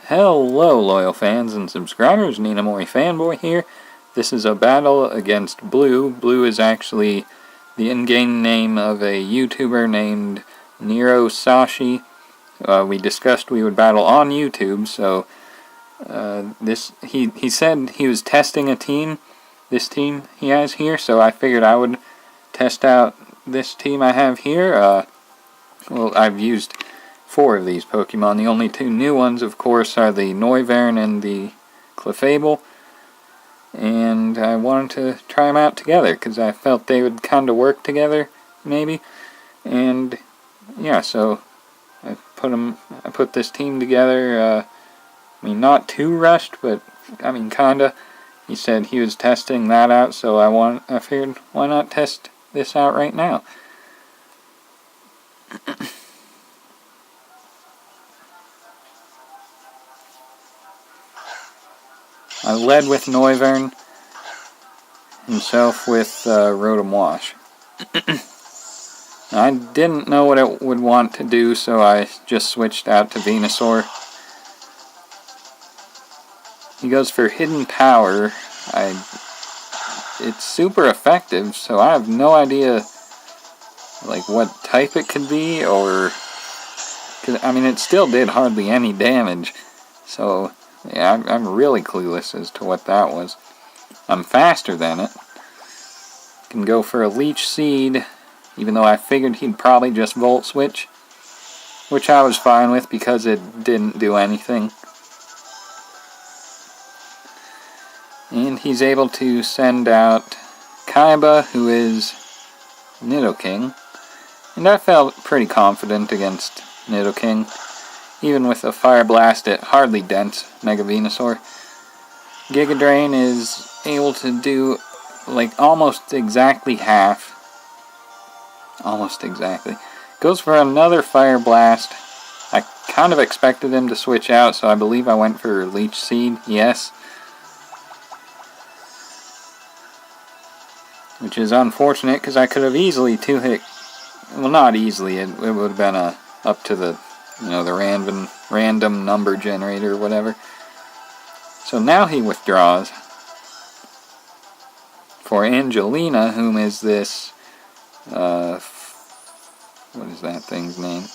Hello, loyal fans and subscribers. Ninamori Fanboy here. This is a battle against Blue. Blue is actually the in-game name of a YouTuber named Nero Sashi. We discussed we would battle on YouTube, so he said he was testing a team, this team he has here, so I figured I would test out this team I have here. Well, I've used 4 of these Pokemon. The only 2 new ones, of course, are the Noivern and the Clefable. And I wanted to try them out together, because I felt they would kind of work together, maybe. And, yeah, so I put this team together. I mean, not too rushed, but, I mean, kinda. He said he was testing that out, so I figured, why not test this out right now? I led with Noivern, himself with Rotom Wash. I didn't know what it would want to do, so I just switched out to Venusaur. He goes for Hidden Power. It's super effective, so I have no idea like what type it could be, or... 'cause, I mean, it still did hardly any damage, so... yeah, I'm really clueless as to what that was. I'm faster than it. Can go for a Leech Seed, even though I figured he'd probably just Volt Switch, which I was fine with because it didn't do anything. And he's able to send out Kaiba, who is Nidoking, and I felt pretty confident against Nidoking. Even with a Fire Blast, it hardly dents Mega Venusaur. Giga Drain is able to do like almost exactly half. Almost exactly. Goes for another Fire Blast. I kind of expected him to switch out, so I believe I went for Leech Seed. Yes. Which is unfortunate because I could have easily 2-hit. Well, not easily. It would have been up to the... you know, the random number generator or whatever. So now he withdraws for Angelina, whom is this, what is that thing's name?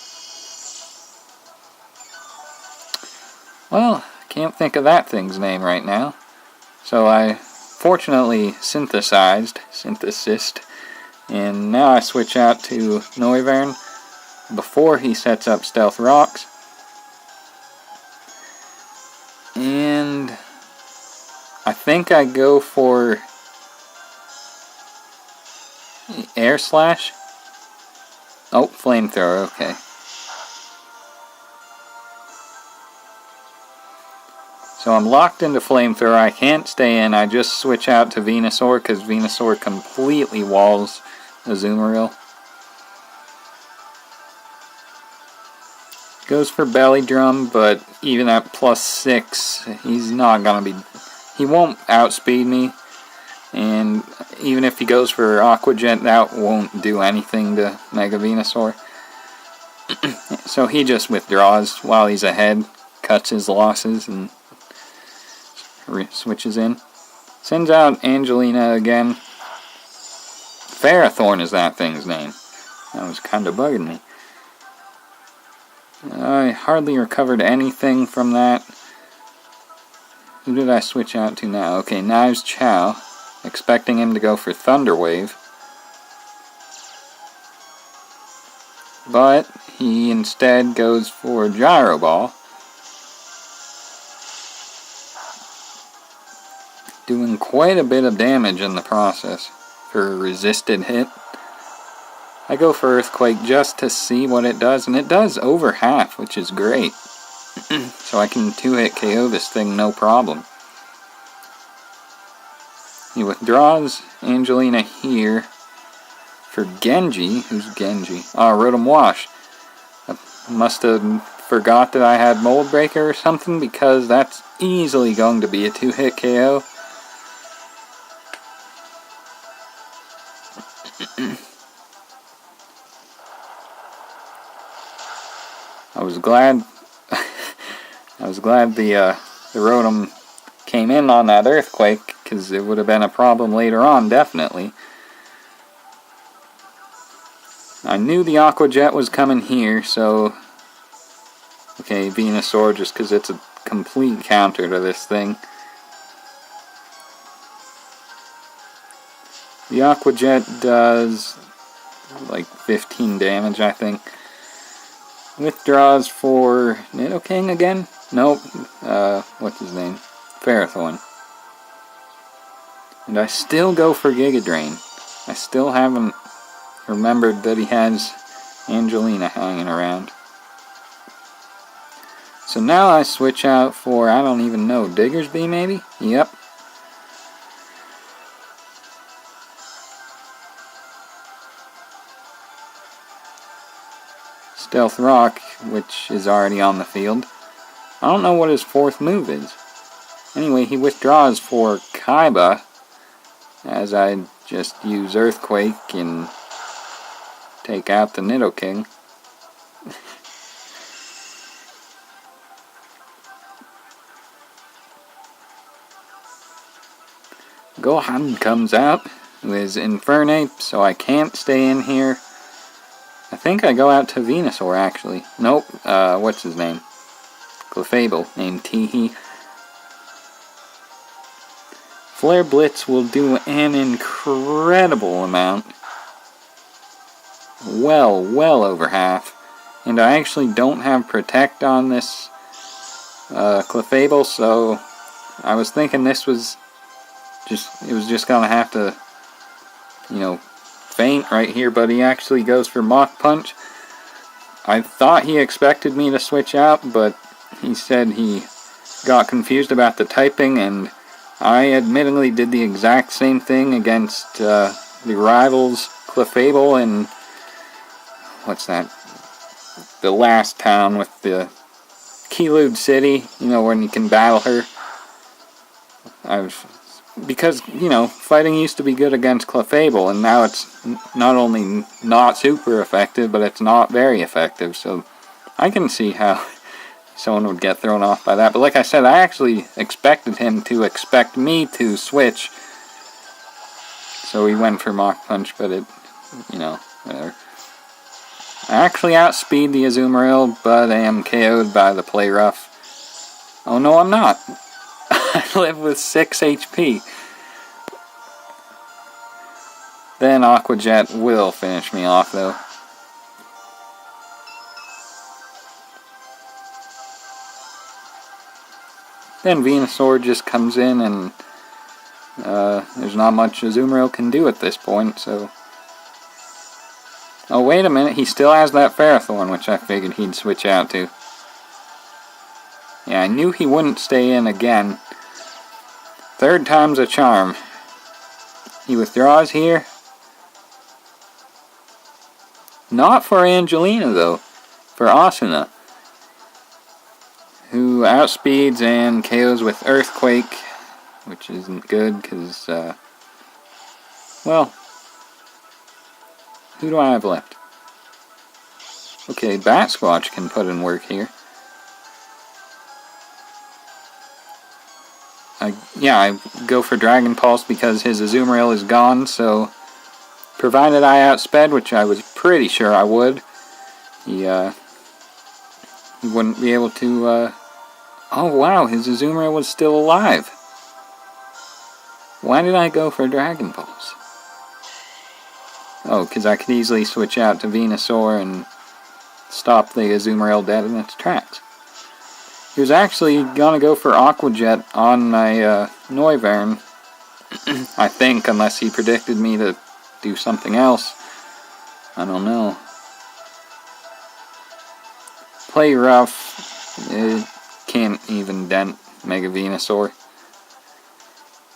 Well, can't think of that thing's name right now. So I fortunately synthesized, and now I switch out to Noivern before he sets up Stealth Rocks. And I think I go for Air Slash. Oh, Flamethrower, okay. So I'm locked into Flamethrower. I can't stay in. I just switch out to Venusaur because Venusaur completely walls Azumarill. Goes for Belly Drum, but even at +6, he's not gonna be... he won't outspeed me, and even if he goes for Aqua Jet, that won't do anything to Mega Venusaur. So he just withdraws while he's ahead, cuts his losses, and switches in. Sends out Angelina again. Ferrothorn is that thing's name. That was kind of bugging me. I hardly recovered anything from that. Who did I switch out to now? Okay, Knives Chow. Expecting him to go for Thunder Wave. But he instead goes for Gyro Ball. Doing quite a bit of damage in the process for a resisted hit. I go for Earthquake just to see what it does, and it does over half, which is great. So I can 2-hit KO this thing no problem. He withdraws Angelina here for Genji. Who's Genji? Ah, Rotom Wash. I must have forgot that I had Mold Breaker or something, because that's easily going to be a 2-hit KO. I was glad I was glad the Rotom came in on that Earthquake, because it would have been a problem later on, definitely. I knew the Aqua Jet was coming here, so... Okay, Venusaur, just because it's a complete counter to this thing. The Aqua Jet does like 15 damage, I think. Withdraws for Nidoking again? Nope. What's his name? Ferrothorn. And I still go for Giga Drain. I still haven't remembered that he has Angelina hanging around. So now I switch out for, I don't even know, Diggersby maybe? Yep. Stealth Rock, which is already on the field. I don't know what his fourth move is. Anyway, he withdraws for Kaiba, as I just use Earthquake and take out the Nidoking. Gohan comes out with Infernape, so I can't stay in here. I think I go out to Venusaur, actually. Nope, what's his name? Clefable, named Teehee. Flare Blitz will do an incredible amount. Well over half. And I actually don't have Protect on this Clefable, so I was thinking this was it was just gonna have to, you know, faint right here, but he actually goes for Mach Punch. I thought he expected me to switch out, but he said he got confused about the typing, and I admittedly did the exact same thing against the rivals Clefable and what's that? The last town with the Keylud City, you know, when you can battle her. Because, you know, fighting used to be good against Clefable, and now it's not only not super effective, but it's not very effective, so I can see how someone would get thrown off by that. But like I said, I actually expected him to expect me to switch, so he went for Mach Punch, but it, you know, whatever. I actually outspeed the Azumarill, but I am KO'd by the Play Rough. Oh no, I'm not. I live with 6 HP. Then Aqua Jet will finish me off, though. Then Venusaur just comes in, and there's not much Azumarill can do at this point, so... Oh, wait a minute, he still has that Ferrothorn, which I figured he'd switch out to. Yeah, I knew he wouldn't stay in again. Third time's a charm. He withdraws here. Not for Angelina, though. For Asuna, who outspeeds and KOs with Earthquake, which isn't good, because, well, who do I have left? Okay, Bat Squatch can put in work here. I go for Dragon Pulse because his Azumarill is gone, so provided I outsped, which I was pretty sure I would, he wouldn't be able to, oh wow, his Azumarill was still alive. Why did I go for Dragon Pulse? Oh, because I could easily switch out to Venusaur and stop the Azumarill dead in its tracks. He was actually gonna go for Aqua Jet on my Noivern, I think, unless he predicted me to do something else. I don't know. Play Rough, it can't even dent Mega Venusaur.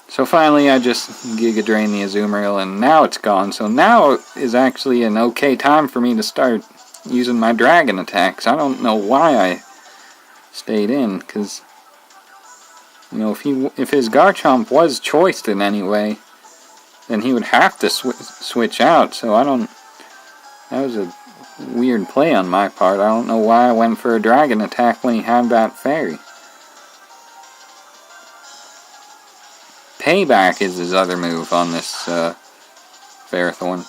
So finally I just Giga Drain the Azumarill, and now it's gone. So now is actually an okay time for me to start using my dragon attacks. I don't know why I stayed in, because, you know, if his Garchomp was choiced in any way, then he would have to switch out, so I don't... That was a weird play on my part. I don't know why I went for a dragon attack when he had that fairy. Payback is his other move on this Ferrothorn.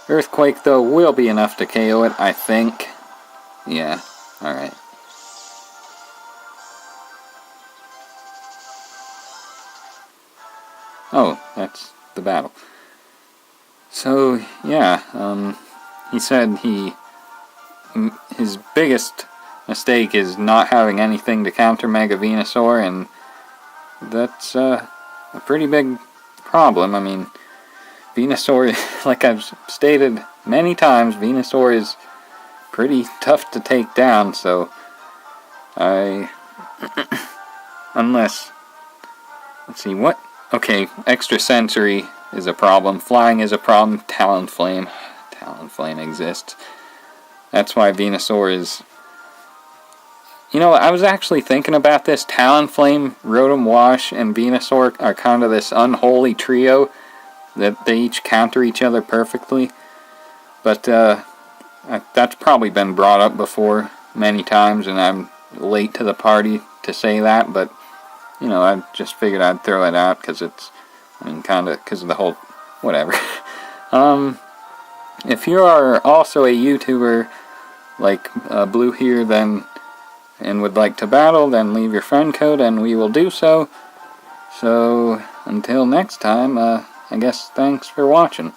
Earthquake, though, will be enough to KO it, I think. Yeah, alright. Oh, that's the battle. So, yeah, he said his biggest mistake is not having anything to counter Mega Venusaur, and that's a pretty big problem. I mean, Venusaur, like I've stated many times, Venusaur is pretty tough to take down, so unless, let's see, what? Okay, extrasensory is a problem, flying is a problem, Talonflame exists. That's why Venusaur is... You know, I was actually thinking about this. Talonflame, Rotom Wash, and Venusaur are kind of this unholy trio that they each counter each other perfectly. But that's probably been brought up before many times, and I'm late to the party to say that, but, you know, I just figured I'd throw it out because it's, I mean, kind of because of the whole, whatever. If you are also a YouTuber like Blue here, then, and would like to battle, then leave your friend code and we will do so. So, until next time, I guess thanks for watching.